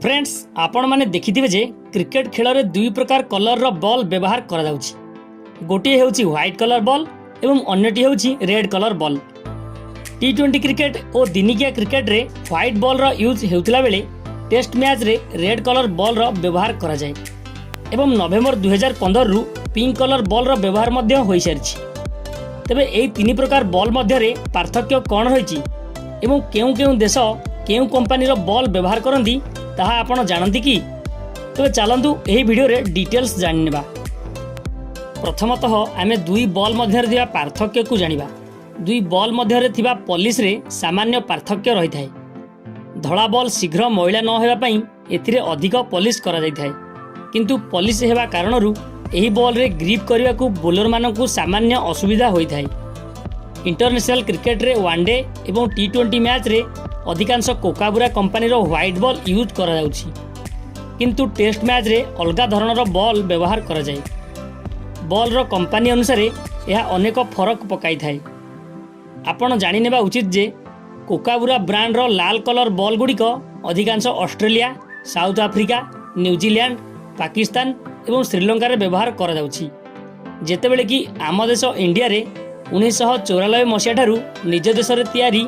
Friends आपण माने देखिथिबे जे cricket खेल में दुई प्रकार कलर रो बॉल व्यवहार करा जाउछि। गोटे हेउछि व्हाइट कलर बॉल एवं अन्यटी हेउछि रेड कलर बॉल। टी20 क्रिकेट और दिनिकिया क्रिकेट रे व्हाइट बॉल रो यूज हेउतला बेले टेस्ट मैच रे रेड कलर बॉल रो व्यवहार करा जाय एवं नवेम्बर 2015 रु पिंक कलर बॉल रो व्यवहार मध्य होई सारिछि। तबे एई तीन प्रकार बॉल मध्य रे पार्थक्य कोन रहिछि एवं केउ केउ देश केउ कंपनी रो बॉल व्यवहार करंती ताहा आपण जानती कि? तबे चलंतु एही वीडियो रे डिटेल्स जानिनेबा। प्रथमतः आमे दुई बॉल मध्य रे पार्थक्य को जानिबा। दुई बॉल मध्य रे थिबा पॉलिश रे सामान्य पार्थक्य रही थाए। धड़ा बॉल शीघ्र मैला न होबा पई एथिरे अधिक पॉलिश करा जाय थाए, किंतु पॉलिश हेबा कारणरू एही बॉल रे ग्रिप करिया को बोलर मानकु सामान्य असुविधा होई थाए। इंटरनेशनल क्रिकेट रे वनडे एवं टी20 मैच रे अधिकांश कोकाबुरा कंपनी रो व्हाइट बॉल यूज करा जाउछि, किंतु टेस्ट मैच रे अलगा धरणर बॉल व्यवहार करा जाय। बॉल रो कंपनी अनुसार यह अनेक फरक पकाई थाए। आपण जानि नेबा उचित जे कोकाबुरा ब्रांड रो लाल कलर बॉल गुड़िक अधिकांश Australia, south Africa, New Zealand, Pakistan एवं श्रीलंका रे व्यवहार करा जाउछि, जेतेबेले कि आम देश इंडिया रे 1994 मसीहा ठारू निज देश रे तैयारी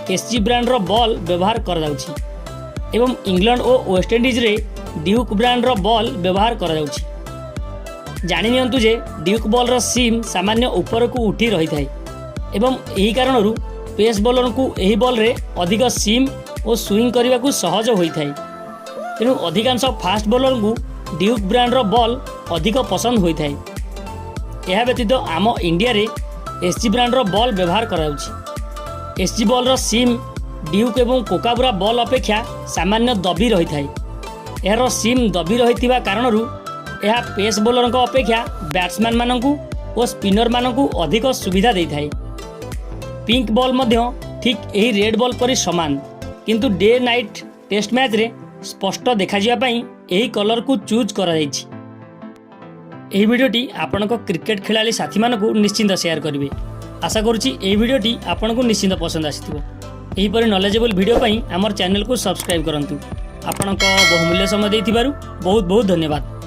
एसजी ब्रांड रो बॉल व्यवहार करा जाउछि एवं इंग्लैंड और वेस्टइंडीज रे ड्यूक ब्रांड रो बॉल व्यवहार करा जाउछि। जानि नियंतु जे ड्यूक बॉल रो सीम सामान्य ऊपर को उठी रही थाए एवं एही कारणरू पेस बॉलर को एही बॉल रे अधिक सीम और स्विंग करने को सहज होई थाए। तेणु अधिकांश फास्ट बॉलर को ड्यूक ब्रांड रो बॉल अधिक पसंद होई थाए। यह व्यतीत आम इंडिया रे एसजी ब्रांड रो बॉल व्यवहार करा जाउछि। एसजी बॉल रो सीम ड्यूक एवं कोकाबुरा बॉल अपेक्षा सामान्य दबी रही थाए। यार सीम दबी रही कारणरू यह पेस बॉलर अपेक्षा बैट्समैन मानकु और स्पिनर मानकु अधिक सुविधा देई थाए। पिंक बॉल मध्य ठीक यही रेड बॉल परि समान, किंतु डे नाइट टेस्ट मैच रे स्पष्ट देखा जिया पई यही कलर को चूज करा जायछि। एही वीडियोटी आपनक क्रिकेट खेलाली साथी मानकु निश्चिंत शेयर करिवे। आशा करुछि एही वीडियोटी आपनकु निश्चिंत पसंद आसिथिबो। एही परि नॉलेजेबल वीडियो पई हमर चैनल को सब्सक्राइब करंतु। आपनक बहुमूल्य समय देथिबारु बहुत बहुत धन्यवाद।